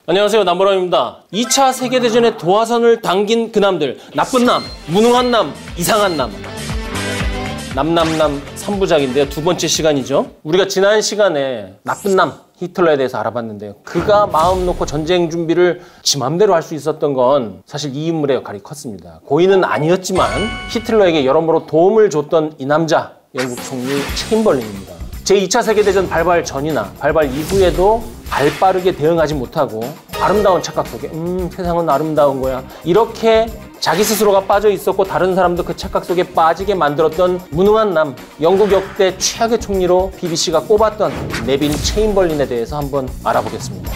안녕하세요, 남보람입니다. 2차 세계대전의 도화선을 당긴 그 남들, 나쁜 남, 무능한 남, 이상한 남. 남남남 3부작인데요. 두 번째 시간이죠. 우리가 지난 시간에 나쁜 남 히틀러에 대해서 알아봤는데요. 그가 마음 놓고 전쟁 준비를 지 맘대로 할 수 있었던 건 사실 이 인물의 역할이 컸습니다. 고인은 아니었지만 히틀러에게 여러모로 도움을 줬던 이 남자, 영국 총리 체인벌린입니다. 제2차 세계대전 발발 전이나 발발 이후에도 발빠르게 대응하지 못하고 아름다운 착각 속에 세상은 아름다운 거야, 이렇게 자기 스스로가 빠져 있었고 다른 사람도 그 착각 속에 빠지게 만들었던 무능한 남, 영국 역대 최악의 총리로 BBC가 꼽았던 네빌 체인벌린에 대해서 한번 알아보겠습니다.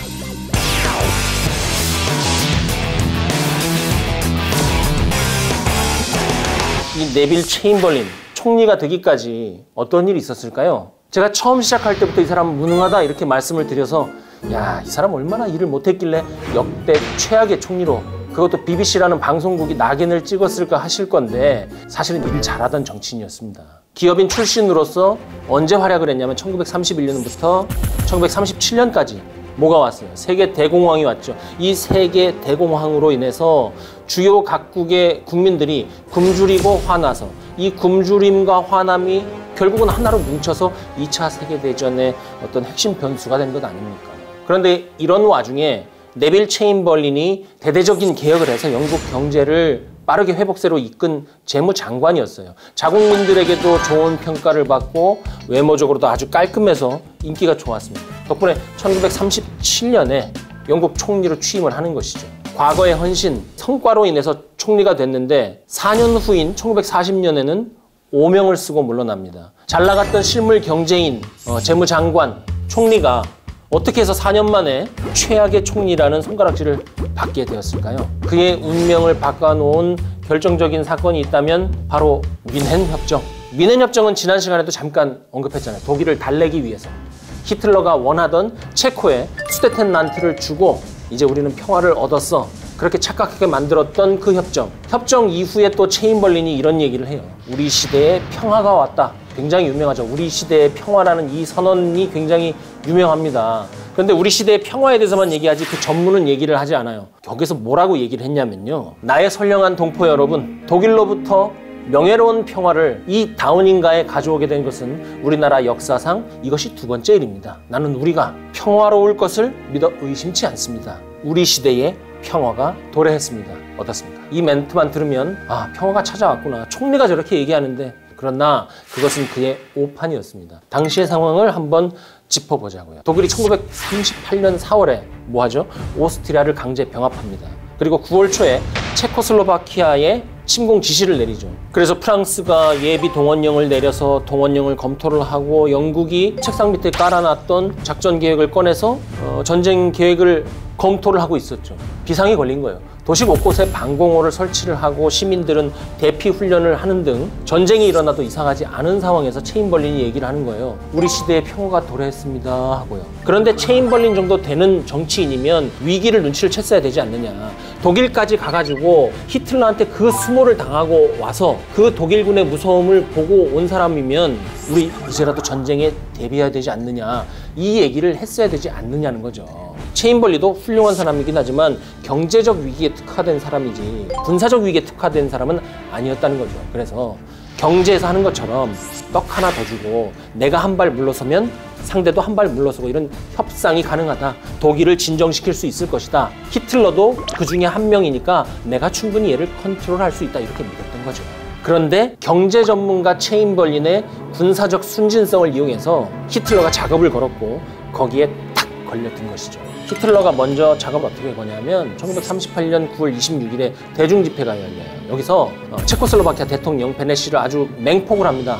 이 네빌 체인벌린 총리가 되기까지 어떤 일이 있었을까요? 제가 처음 시작할 때부터 이 사람은 무능하다 이렇게 말씀을 드려서 야, 이 사람 얼마나 일을 못했길래 역대 최악의 총리로, 그것도 BBC라는 방송국이 낙인을 찍었을까 하실 건데 사실은 일 잘하던 정치인이었습니다. 기업인 출신으로서 언제 활약을 했냐면 1931년부터 1937년까지 뭐가 왔어요? 세계 대공황이 왔죠. 이 세계 대공황으로 인해서 주요 각국의 국민들이 굶주리고 화나서 이 굶주림과 화남이 결국은 하나로 뭉쳐서 2차 세계대전의 어떤 핵심 변수가 된 것 아닙니까? 그런데 이런 와중에 네빌 체인벌린이 대대적인 개혁을 해서 영국 경제를 빠르게 회복세로 이끈 재무장관이었어요. 자국민들에게도 좋은 평가를 받고 외모적으로도 아주 깔끔해서 인기가 좋았습니다. 덕분에 1937년에 영국 총리로 취임을 하는 것이죠. 과거의 헌신, 성과로 인해서 총리가 됐는데 4년 후인 1940년에는 오명을 쓰고 물러납니다. 잘 나갔던 실물 경제인, 재무장관, 총리가 어떻게 해서 4년 만에 최악의 총리라는 손가락질을 받게 되었을까요? 그의 운명을 바꿔놓은 결정적인 사건이 있다면 바로 뮌헨협정. 뮌헨협정은 지난 시간에도 잠깐 언급했잖아요. 독일을 달래기 위해서 히틀러가 원하던 체코에 수데텐란트를 주고 이제 우리는 평화를 얻었어, 그렇게 착각하게 만들었던 그 협정. 협정 이후에 또 체인벌린이 이런 얘기를 해요. 우리 시대에 평화가 왔다. 굉장히 유명하죠. 우리 시대의 평화라는 이 선언이 굉장히 유명합니다. 그런데 우리 시대의 평화에 대해서만 얘기하지 그 전문은 얘기를 하지 않아요. 여기서 뭐라고 얘기를 했냐면요. 나의 선량한 동포 여러분, 독일로부터 명예로운 평화를 이 다우닝가에 가져오게 된 것은 우리나라 역사상 이것이 두 번째 일입니다. 나는 우리가 평화로울 것을 믿어 의심치 않습니다. 우리 시대에 평화가 도래했습니다. 어떻습니까? 이 멘트만 들으면 아, 평화가 찾아왔구나. 총리가 저렇게 얘기하는데. 그러나 그것은 그의 오판이었습니다. 당시의 상황을 한번 짚어보자고요. 독일이 1938년 4월에 뭐하죠? 오스트리아를 강제 병합합니다. 그리고 9월 초에 체코슬로바키아에 침공 지시를 내리죠. 그래서 프랑스가 예비 동원령을 내려서 동원령을 검토를 하고 영국이 책상 밑에 깔아놨던 작전 계획을 꺼내서 전쟁 계획을 검토를 하고 있었죠. 비상이 걸린 거예요. 도시 곳곳에 방공호를 설치를 하고 시민들은 대피 훈련을 하는 등 전쟁이 일어나도 이상하지 않은 상황에서 체인벌린이 얘기를 하는 거예요. 우리 시대에 평화가 도래했습니다 하고요. 그런데 체인벌린 정도 되는 정치인이면 위기를 눈치를 챘어야 되지 않느냐. 독일까지 가가지고 히틀러한테 그 수모를 당하고 와서 그 독일군의 무서움을 보고 온 사람이면 우리 이제라도 전쟁에 대비해야 되지 않느냐, 이 얘기를 했어야 되지 않느냐는 거죠. 체인벌린도 훌륭한 사람이긴 하지만 경제적 위기에 특화된 사람이지 군사적 위기에 특화된 사람은 아니었다는 거죠. 그래서 경제에서 하는 것처럼 떡 하나 더 주고 내가 한 발 물러서면 상대도 한 발 물러서고 이런 협상이 가능하다. 독일을 진정시킬 수 있을 것이다. 히틀러도 그 중에 한 명이니까 내가 충분히 얘를 컨트롤할 수 있다. 이렇게 믿었던 거죠. 그런데 경제 전문가 체인벌린의 군사적 순진성을 이용해서 히틀러가 작업을 걸었고 거기에 탁 걸렸던 것이죠. 히틀러가 먼저 작업을 어떻게 거냐면 1938년 9월 26일에 대중집회가 열려요. 여기서 체코슬로바키아 대통령 베네시를 아주 맹폭을 합니다.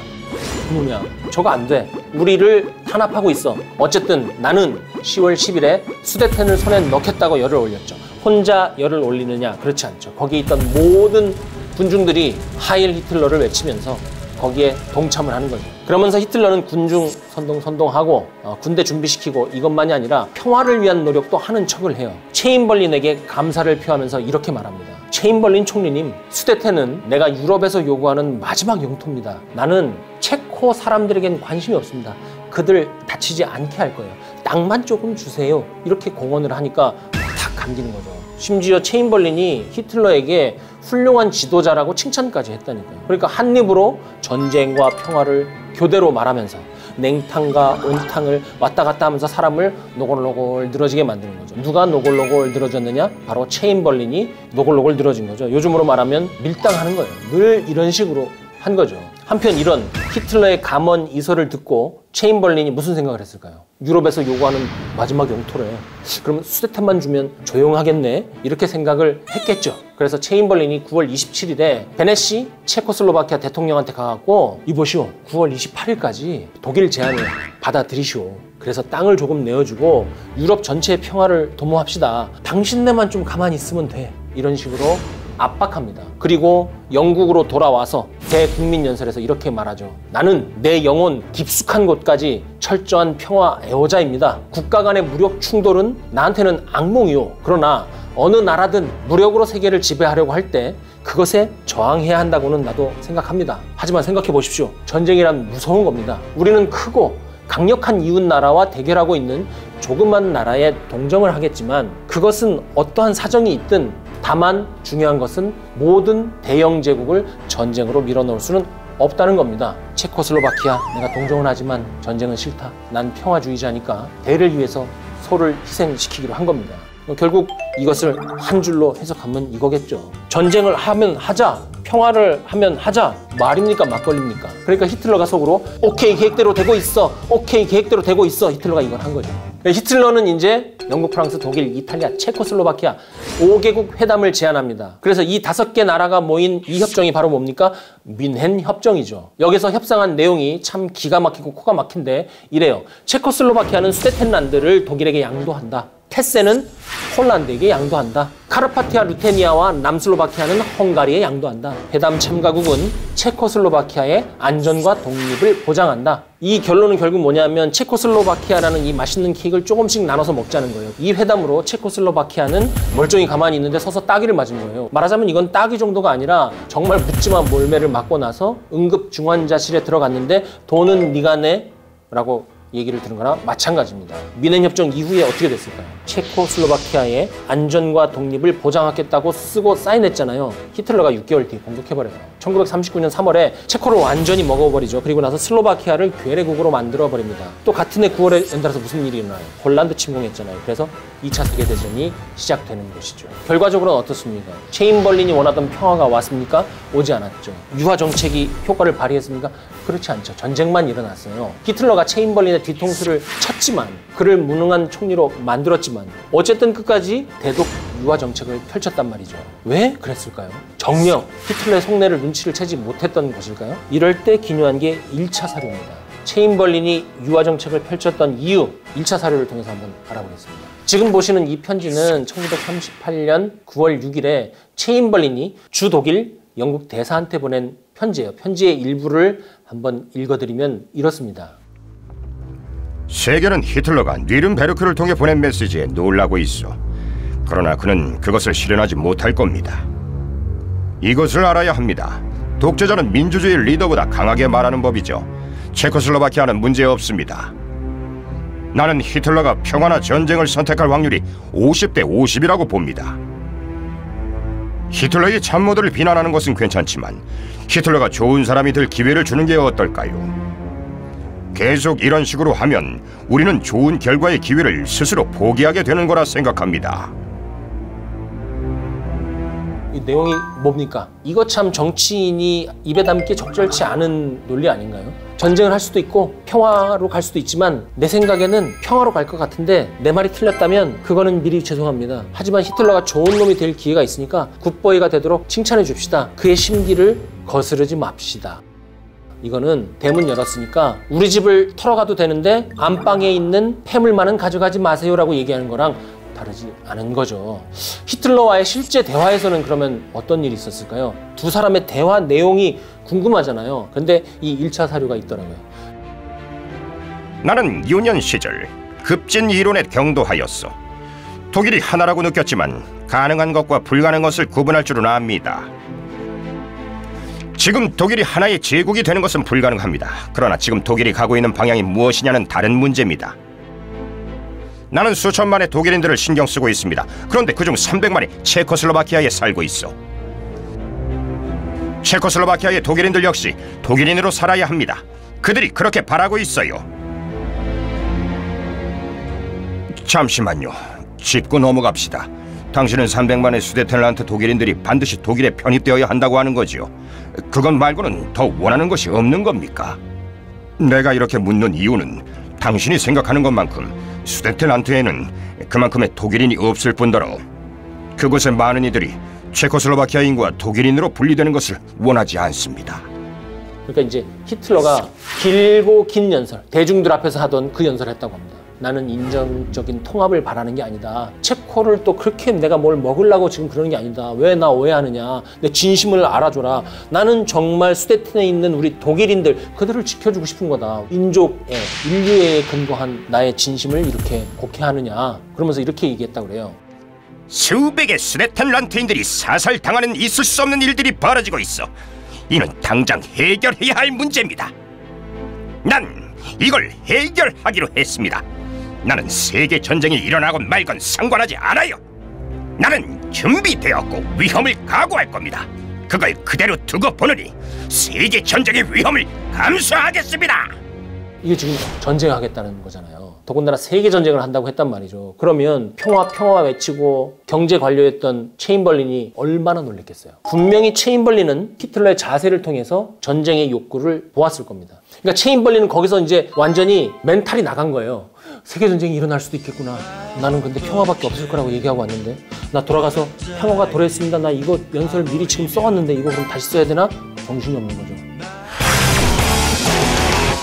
뭐냐, 저거 안 돼. 우리를 탄압하고 있어. 어쨌든 나는 10월 10일에 수데텐을 손에 넣겠다고 열을 올렸죠. 혼자 열을 올리느냐? 그렇지 않죠. 거기에 있던 모든 군중들이 하일 히틀러를 외치면서 거기에 동참을 하는 거죠. 그러면서 히틀러는 군중 선동하고 군대 준비시키고 이것만이 아니라 평화를 위한 노력도 하는 척을 해요. 체인벌린에게 감사를 표하면서 이렇게 말합니다. 체인벌린 총리님, 수데텐은 내가 유럽에서 요구하는 마지막 영토입니다. 나는 체코 사람들에겐 관심이 없습니다. 그들 다치지 않게 할 거예요. 땅만 조금 주세요. 이렇게 공언을 하니까 다 감기는 거죠. 심지어 체인벌린이 히틀러에게 훌륭한 지도자라고 칭찬까지 했다니까요. 그러니까 한 입으로 전쟁과 평화를 교대로 말하면서 냉탕과 온탕을 왔다 갔다 하면서 사람을 노골노골 늘어지게 만드는 거죠. 누가 노골노골 늘어졌느냐? 바로 체인벌린이 노골노골 늘어진 거죠. 요즘으로 말하면 밀당하는 거예요. 늘 이런 식으로 한 거죠. 한편 이런 히틀러의 감언 이설을 듣고 체인벌린이 무슨 생각을 했을까요? 유럽에서 요구하는 마지막 영토래. 그러면 수대탄만 주면 조용하겠네? 이렇게 생각을 했겠죠. 그래서 체인벌린이 9월 27일에 베네시 체코슬로바키아 대통령한테 가갖고 이보시오, 9월 28일까지 독일 제안을 받아들이시오. 그래서 땅을 조금 내어주고 유럽 전체의 평화를 도모합시다. 당신네만 좀 가만히 있으면 돼. 이런 식으로 압박합니다. 그리고 영국으로 돌아와서 대국민연설에서 이렇게 말하죠. 나는 내 영혼 깊숙한 곳까지 철저한 평화 애호자입니다. 국가 간의 무력 충돌은 나한테는 악몽이요. 그러나 어느 나라든 무력으로 세계를 지배하려고 할 때 그것에 저항해야 한다고는 나도 생각합니다. 하지만 생각해 보십시오. 전쟁이란 무서운 겁니다. 우리는 크고 강력한 이웃 나라와 대결하고 있는 조그만 나라에 동정을 하겠지만 그것은 어떠한 사정이 있든 다만 중요한 것은 모든 대영 제국을 전쟁으로 밀어넣을 수는 없다는 겁니다. 체코슬로바키아, 내가 동정은 하지만 전쟁은 싫다. 난 평화주의자니까 대를 위해서 소를 희생시키기로 한 겁니다. 결국 이것을 한 줄로 해석하면 이거겠죠. 전쟁을 하면 하자, 평화를 하면 하자. 말입니까 막걸리입니까? 그러니까 히틀러가 속으로 오케이 계획대로 되고 있어, 오케이 계획대로 되고 있어. 히틀러가 이걸 한 거죠. 히틀러는 이제 영국, 프랑스, 독일, 이탈리아, 체코슬로바키아 5개국 회담을 제안합니다. 그래서 이 5개 나라가 모인 이 협정이 바로 뭡니까? 뮌헨 협정이죠. 여기서 협상한 내용이 참 기가 막히고 코가 막힌데 이래요. 체코슬로바키아는 수데텐란드를 독일에게 양도한다. 테세는 폴란드에게 양도한다. 카르파티아 루테니아와 남슬로바키아는 헝가리에 양도한다. 회담 참가국은 체코슬로바키아의 안전과 독립을 보장한다. 이 결론은 결국 뭐냐면 체코슬로바키아라는 이 맛있는 케이크를 조금씩 나눠서 먹자는 거예요. 이 회담으로 체코슬로바키아는 멀쩡히 가만히 있는데 서서 따기를 맞은 거예요. 말하자면 이건 따기 정도가 아니라 정말 묻지마 몰매를 맞고 나서 응급 중환자실에 들어갔는데 돈은 네가 내 라고 얘기를 들은 거나 마찬가지입니다. 뮌헨 협정 이후에 어떻게 됐을까요? 체코슬로바키아의 안전과 독립을 보장하겠다고 쓰고 사인했잖아요. 히틀러가 6개월 뒤에 공격해버려요. 1939년 3월에 체코를 완전히 먹어버리죠. 그리고 나서 슬로바키아를 괴뢰국으로 만들어버립니다. 또 같은 해 9월에 연달아서 무슨 일이 일어나요? 폴란드 침공했잖아요. 그래서 2차 세계대전이 시작되는 것이죠. 결과적으로는 어떻습니까? 체인벌린이 원하던 평화가 왔습니까? 오지 않았죠. 유화 정책이 효과를 발휘했습니까? 그렇지 않죠. 전쟁만 일어났어요. 히틀러가 체인벌린의 뒤통수를 쳤지만 그를 무능한 총리로 만들었지만 어쨌든 끝까지 대독 유화 정책을 펼쳤단 말이죠. 왜 그랬을까요? 정녕 히틀러의 속내를 눈치를 채지 못했던 것일까요? 이럴 때 기묘한 게 1차 사료입니다. 체인벌린이 유화 정책을 펼쳤던 이유 1차 사료를 통해서 한번 알아보겠습니다. 지금 보시는 이 편지는 1938년 9월 6일에 체인벌린이 주 독일 영국 대사한테 보낸 편지예요. 편지의 일부를 한번 읽어드리면 이렇습니다. 세계는 히틀러가 뉘른베르크를 통해 보낸 메시지에 놀라고 있어. 그러나 그는 그것을 실현하지 못할 겁니다. 이것을 알아야 합니다. 독재자는 민주주의 리더보다 강하게 말하는 법이죠. 체코슬로바키아는 문제 없습니다. 나는 히틀러가 평화나 전쟁을 선택할 확률이 50대 50이라고 봅니다. 히틀러의 참모들을 비난하는 것은 괜찮지만 히틀러가 좋은 사람이 될 기회를 주는 게 어떨까요? 계속 이런 식으로 하면 우리는 좋은 결과의 기회를 스스로 포기하게 되는 거라 생각합니다. 이 내용이 뭡니까? 이거 참 정치인이 입에 담기 적절치 않은 논리 아닌가요? 전쟁을 할 수도 있고 평화로 갈 수도 있지만 내 생각에는 평화로 갈 것 같은데 내 말이 틀렸다면 그거는 미리 죄송합니다. 하지만 히틀러가 좋은 놈이 될 기회가 있으니까 굿보이가 되도록 칭찬해 줍시다. 그의 심기를 거스르지 맙시다. 이거는 대문 열었으니까 우리 집을 털어가도 되는데 안방에 있는 폐물만은 가져가지 마세요라고 얘기하는 거랑 다르지 않은 거죠. 히틀러와의 실제 대화에서는 그러면 어떤 일이 있었을까요? 두 사람의 대화 내용이 궁금하잖아요. 근데 이 1차 사료가 있더라고요. 나는 유년 시절 급진 이론에 경도하였어. 독일이 하나라고 느꼈지만 가능한 것과 불가능한 것을 구분할 줄은 압니다. 지금 독일이 하나의 제국이 되는 것은 불가능합니다. 그러나 지금 독일이 가고 있는 방향이 무엇이냐는 다른 문제입니다. 나는 수천만의 독일인들을 신경 쓰고 있습니다. 그런데 그중 300만이 체코슬로바키아에 살고 있어. 체코슬로바키아의 독일인들 역시 독일인으로 살아야 합니다. 그들이 그렇게 바라고 있어요. 잠시만요. 짚고 넘어갑시다. 당신은 300만의 수데텐란트 독일인들이 반드시 독일에 편입되어야 한다고 하는 거지요. 그것 말고는 더 원하는 것이 없는 겁니까? 내가 이렇게 묻는 이유는 당신이 생각하는 것만큼 수데텐란트에는 그만큼의 독일인이 없을 뿐더러 그곳의 많은 이들이 체코슬로바키아인과 독일인으로 분리되는 것을 원하지 않습니다. 그러니까 이제 히틀러가 길고 긴 연설, 대중들 앞에서 하던 그 연설을 했다고 합니다. 나는 인정적인 통합을 바라는 게 아니다. 체코를 또 그렇게 내가 뭘 먹으려고 지금 그러는 게 아니다. 왜 나 오해하느냐. 내 진심을 알아줘라. 나는 정말 수데텐에 있는 우리 독일인들 그들을 지켜주고 싶은 거다. 인족에, 인류에 근거한 나의 진심을 이렇게 곡해하느냐. 그러면서 이렇게 얘기했다고 그래요. 수백의 수데텐란트인들이 사살당하는 있을 수 없는 일들이 벌어지고 있어. 이는 당장 해결해야 할 문제입니다. 난 이걸 해결하기로 했습니다. 나는 세계 전쟁이 일어나건 말건 상관하지 않아요. 나는 준비되었고 위험을 각오할 겁니다. 그걸 그대로 두고 보느니 세계 전쟁의 위험을 감수하겠습니다. 이게 지금 전쟁하겠다는 거잖아요. 더군다나 세계 전쟁을 한다고 했단 말이죠. 그러면 평화 외치고 경제 관료였던 체인벌린이 얼마나 놀랬겠어요. 분명히 체인벌린은 히틀러의 자세를 통해서 전쟁의 욕구를 보았을 겁니다. 그러니까 체인벌린은 거기서 이제 완전히 멘탈이 나간 거예요. 세계 전쟁이 일어날 수도 있겠구나. 나는 근데 평화밖에 없을 거라고 얘기하고 왔는데 나 돌아가서 평화가 도래했습니다. 나 이거 연설 미리 지금 써왔는데 이거 그럼 다시 써야 되나? 정신이 없는 거죠.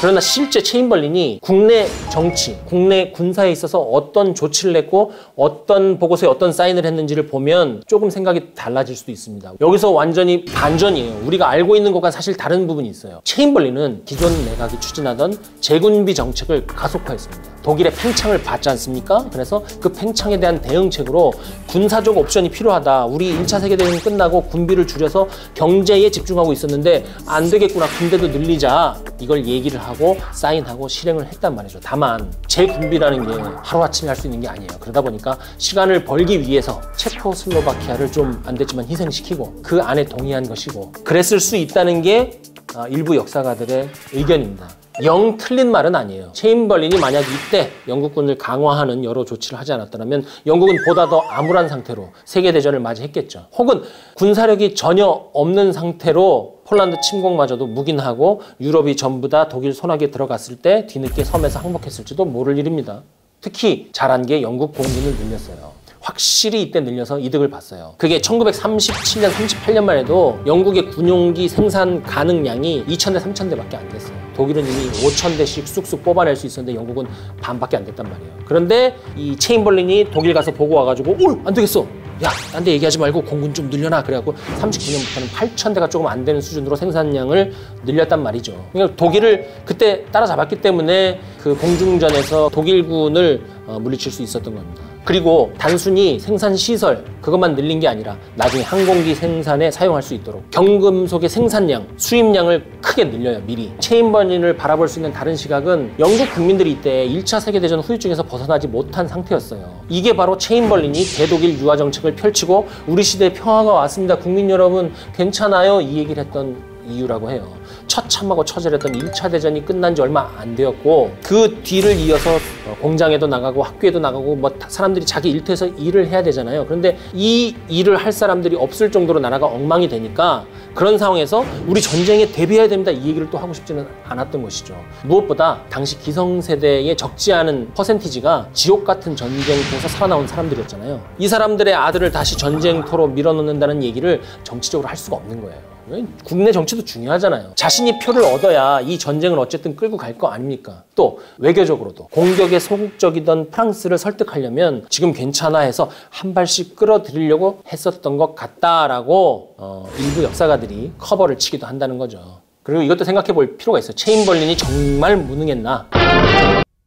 그러나 실제 체인벌린이 국내 정치, 국내 군사에 있어서 어떤 조치를 냈고 어떤 보고서에 어떤 사인을 했는지를 보면 조금 생각이 달라질 수도 있습니다. 여기서 완전히 반전이에요. 우리가 알고 있는 것과 사실 다른 부분이 있어요. 체인벌린은 기존 내각이 추진하던 재군비 정책을 가속화했습니다. 독일의 팽창을 받지 않습니까? 그래서 그 팽창에 대한 대응책으로 군사적 옵션이 필요하다. 우리 1차 세계대전이 끝나고 군비를 줄여서 경제에 집중하고 있었는데 안 되겠구나. 군대도 늘리자. 이걸 얘기를 하고 사인하고 실행을 했단 말이죠. 다만 재군비라는 게 하루아침에 할 수 있는 게 아니에요. 그러다 보니까 시간을 벌기 위해서 체코슬로바키아를 좀 안 됐지만 희생시키고 그 안에 동의한 것이고 그랬을 수 있다는 게 일부 역사가들의 의견입니다. 영 틀린 말은 아니에요. 체인벌린이 만약 이때 영국군을 강화하는 여러 조치를 하지 않았더라면 영국은 보다 더 암울한 상태로 세계대전을 맞이했겠죠. 혹은 군사력이 전혀 없는 상태로 폴란드 침공마저도 묵인하고 유럽이 전부 다 독일 손아귀에 들어갔을 때 뒤늦게 섬에서 항복했을지도 모를 일입니다. 특히 잘한 게 영국 공군을 늘렸어요. 확실히 이때 늘려서 이득을 봤어요. 그게 1937년, 38년만 해도 영국의 군용기 생산 가능량이 2,000대, 3,000대밖에 안 됐어요. 독일은 이미 5,000대씩 쑥쑥 뽑아낼 수 있었는데 영국은 반밖에 안 됐단 말이에요. 그런데 이 체인벌린이 독일 가서 보고 와가지고 안 되겠어. 야, 딴 데 얘기하지 말고 공군 좀 늘려놔. 그래갖고 39년부터는 8,000대가 조금 안 되는 수준으로 생산량을 늘렸단 말이죠. 그러니까 독일을 그때 따라잡았기 때문에 그 공중전에서 독일군을 물리칠 수 있었던 겁니다. 그리고 단순히 생산 시설 그것만 늘린 게 아니라 나중에 항공기 생산에 사용할 수 있도록 경금속의 생산량, 수입량을 크게 늘려요. 미리. 체인벌린을 바라볼 수 있는 다른 시각은 영국 국민들이 이때 1차 세계대전 후유증에서 벗어나지 못한 상태였어요. 이게 바로 체인벌린이 대독일 유화 정책을 펼치고 우리 시대에 평화가 왔습니다. 국민 여러분 괜찮아요. 이 얘기를 했던 이유라고 해요. 처참하고 처절했던 1차 대전이 끝난 지 얼마 안 되었고 그 뒤를 이어서 공장에도 나가고 학교에도 나가고 뭐 사람들이 자기 일터에서 일을 해야 되잖아요. 그런데 이 일을 할 사람들이 없을 정도로 나라가 엉망이 되니까 그런 상황에서 우리 전쟁에 대비해야 됩니다. 이 얘기를 또 하고 싶지는 않았던 것이죠. 무엇보다 당시 기성세대의 적지 않은 퍼센티지가 지옥 같은 전쟁터에서 살아나온 사람들이었잖아요. 이 사람들의 아들을 다시 전쟁터로 밀어넣는다는 얘기를 정치적으로 할 수가 없는 거예요. 국내 정치도 중요하잖아요. 자신이 표를 얻어야 이 전쟁을 어쨌든 끌고 갈 거 아닙니까? 또 외교적으로도 공격에 소극적이던 프랑스를 설득하려면 지금 괜찮아 해서 한 발씩 끌어들이려고 했었던 것 같다라고 일부 역사가들이 커버를 치기도 한다는 거죠. 그리고 이것도 생각해 볼 필요가 있어요. 체인벌린이 정말 무능했나?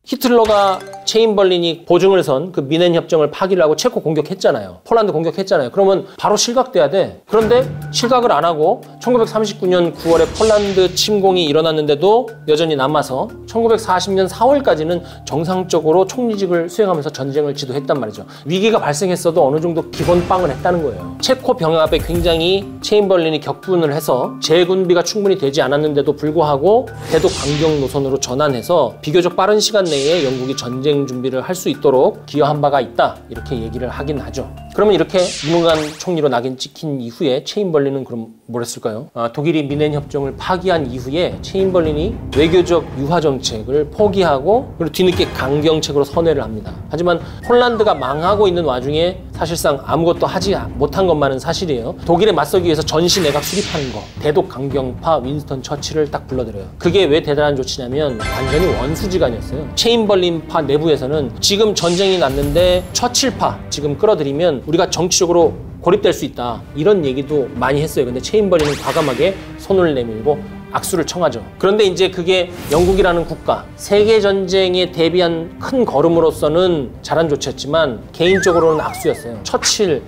히틀러가 체인벌린이 보증을 선 그 미넨 협정을 파기를 하고 체코 공격했잖아요. 폴란드 공격했잖아요. 그러면 바로 실각돼야 돼. 그런데 실각을 안 하고 1939년 9월에 폴란드 침공이 일어났는데도 여전히 남아서 1940년 4월까지는 정상적으로 총리직을 수행하면서 전쟁을 지도했단 말이죠. 위기가 발생했어도 어느 정도 기본빵을 했다는 거예요. 체코 병합에 굉장히 체인벌린이 격분을 해서 재군비가 충분히 되지 않았는데도 불구하고 대독 강경 노선으로 전환해서 비교적 빠른 시간 내에 영국이 전쟁 준비를 할 수 있도록 기여한 바가 있다, 이렇게 얘기를 하긴 하죠. 그러면 이렇게 무능한 총리로 낙인 찍힌 이후에 체인벌린은 그럼 뭘 했을까요? 독일이 미넨 협정을 파기한 이후에 체인벌린이 외교적 유화 정책을 포기하고 그리고 뒤늦게 강경책으로 선회를 합니다. 하지만 폴란드가 망하고 있는 와중에 사실상 아무것도 하지 못한 것만은 사실이에요. 독일에 맞서기 위해서 전시 내각 수립하는 거, 대독 강경파 윈스턴 처칠을 딱 불러들여요. 그게 왜 대단한 조치냐면 완전히 원수지간이었어요. 체인벌린파 내부에서는 지금 전쟁이 났는데 처칠파 지금 끌어들이면 우리가 정치적으로 고립될 수 있다, 이런 얘기도 많이 했어요. 근데 체인벌린은 과감하게 손을 내밀고 악수를 청하죠. 그런데 이제 그게 영국이라는 국가, 세계전쟁에 대비한 큰 걸음으로서는 잘한 조치였지만 개인적으로는 악수였어요. 처칠,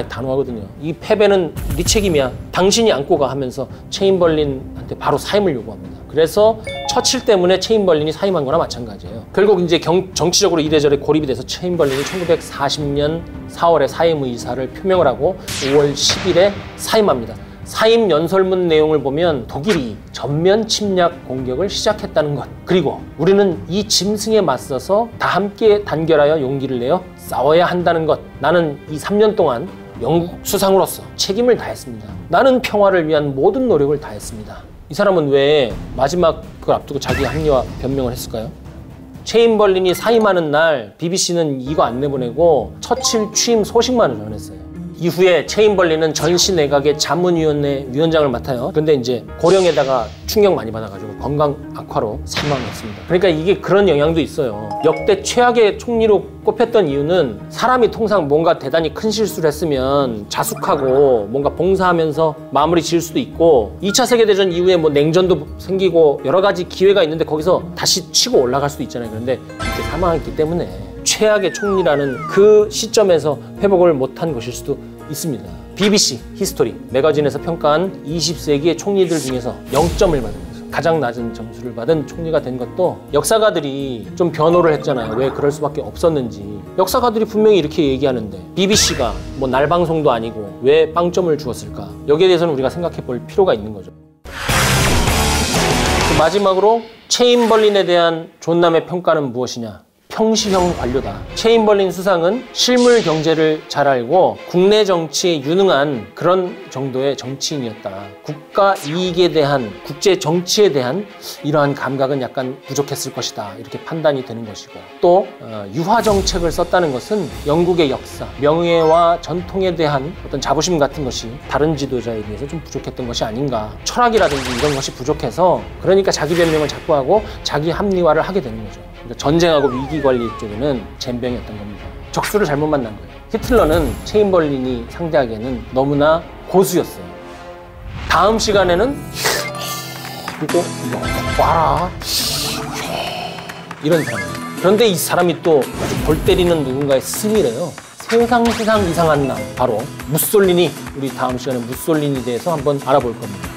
단호하거든요. 이 패배는 네 책임이야, 당신이 안고 가 하면서 체인벌린한테 바로 사임을 요구합니다. 그래서 처칠 때문에 체인벌린이 사임한 거나 마찬가지예요. 결국 이제 정치적으로 이래저래 고립이 돼서 체인벌린이 1940년 4월에 사임 의사를 표명을 하고 5월 10일에 사임합니다. 사임 연설문 내용을 보면 독일이 전면 침략 공격을 시작했다는 것, 그리고 우리는 이 짐승에 맞서서 다 함께 단결하여 용기를 내어 싸워야 한다는 것, 나는 이 3년 동안 영국 수상으로서 책임을 다했습니다. 나는 평화를 위한 모든 노력을 다했습니다. 이 사람은 왜 마지막 그걸 앞두고 자기 합리화 변명을 했을까요? 체인벌린이 사임하는 날 BBC는 이거 안 내보내고 처칠 취임 소식만을 전했어요. 이후에 체인벌린은 전시 내각의 자문위원회 위원장을 맡아요. 그런데 이제 고령에다가 충격 많이 받아가지고 건강 악화로 사망했습니다. 그러니까 이게 그런 영향도 있어요. 역대 최악의 총리로 꼽혔던 이유는 사람이 통상 뭔가 대단히 큰 실수를 했으면 자숙하고 뭔가 봉사하면서 마무리 지을 수도 있고 2차 세계대전 이후에 뭐 냉전도 생기고 여러 가지 기회가 있는데 거기서 다시 치고 올라갈 수도 있잖아요. 그런데 이렇게 사망했기 때문에 최악의 총리라는 그 시점에서 회복을 못한 것일 수도 있습니다. BBC 히스토리 매거진에서 평가한 20세기의 총리들 중에서 0점을 받은 거죠. 가장 낮은 점수를 받은 총리가 된 것도 역사가들이 좀 변호를 했잖아요. 왜 그럴 수밖에 없었는지. 역사가들이 분명히 이렇게 얘기하는데 BBC가 뭐 날방송도 아니고 왜 빵점을 주었을까? 여기에 대해서는 우리가 생각해 볼 필요가 있는 거죠. 마지막으로 체인벌린에 대한 존남의 평가는 무엇이냐? 평시형 관료다. 체인벌린 수상은 실물 경제를 잘 알고 국내 정치에 유능한 그런 정도의 정치인이었다. 국가 이익에 대한, 국제 정치에 대한 이러한 감각은 약간 부족했을 것이다. 이렇게 판단이 되는 것이고, 또 유화 정책을 썼다는 것은 영국의 역사, 명예와 전통에 대한 어떤 자부심 같은 것이 다른 지도자에 비해서 좀 부족했던 것이 아닌가. 철학이라든지 이런 것이 부족해서 그러니까 자기 변명을 자꾸 하고 자기 합리화를 하게 되는 거죠. 그러니까 전쟁하고 위기관리 쪽에는 젬병이었던 겁니다. 적수를 잘못 만난 거예요. 히틀러는 체인벌린이 상대하기에는 너무나 고수였어요. 다음 시간에는 그리고 와라 이런 사람이에요. 그런데 이 사람이 또 골 때리는 누군가의 스승이래요. 세상 이상한 남, 바로 무솔리니. 우리 다음 시간에 무솔리니에 대해서 한번 알아볼 겁니다.